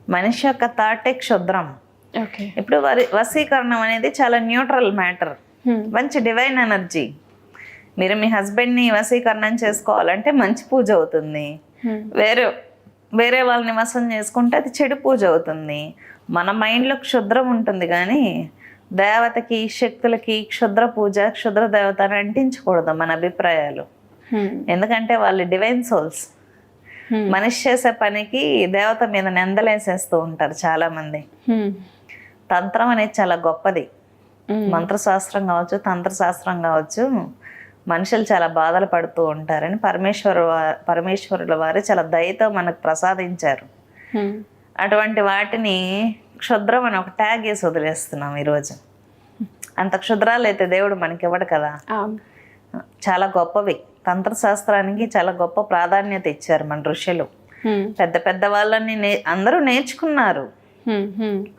మనిషి యొక్క థాటే క్షుద్రం. ఓకే. ఇప్పుడు వశీకరణం అనేది చాలా న్యూట్రల్ మ్యాటర్, మంచి డివైన్ ఎనర్జీ. మీరు మీ హస్బెండ్ని వశీకరణం చేసుకోవాలంటే మంచి పూజ అవుతుంది. వేరే వాళ్ళని వశం చేసుకుంటే అది చెడు పూజ అవుతుంది. మన మైండ్లో క్షుద్రం ఉంటుంది కానీ దేవతకి శక్తులకి క్షుద్ర పూజ క్షుద్ర దేవత అని అంటించకూడదు మన అభిప్రాయాలు. ఎందుకంటే వాళ్ళు డివైన్ సోల్స్. మనిషి చేసే పనికి దేవత మీద నిందలేసేస్తూ ఉంటారు చాలా మంది. తంత్రం అనేది చాలా గొప్పది. మంత్రశాస్త్రం కావచ్చు, తంత్రశాస్త్రం కావచ్చు. మనుషులు చాలా బాధలు పడుతూ ఉంటారని పరమేశ్వరుల వారు చాలా దయతో మనకు ప్రసాదించారు. అటువంటి వాటిని క్షుద్రం అని ఒక ట్యాగ్ వేసి వదిలేస్తున్నాం ఈరోజు. అంత క్షుద్రాలు అయితే దేవుడు మనకి ఇవ్వడు కదా. చాలా గొప్పవి. తంత్రశాస్త్రానికి చాలా గొప్ప ప్రాధాన్యత ఇచ్చారు మన ఋషులు. పెద్ద పెద్ద వాళ్ళని అందరూ నేర్చుకున్నారు.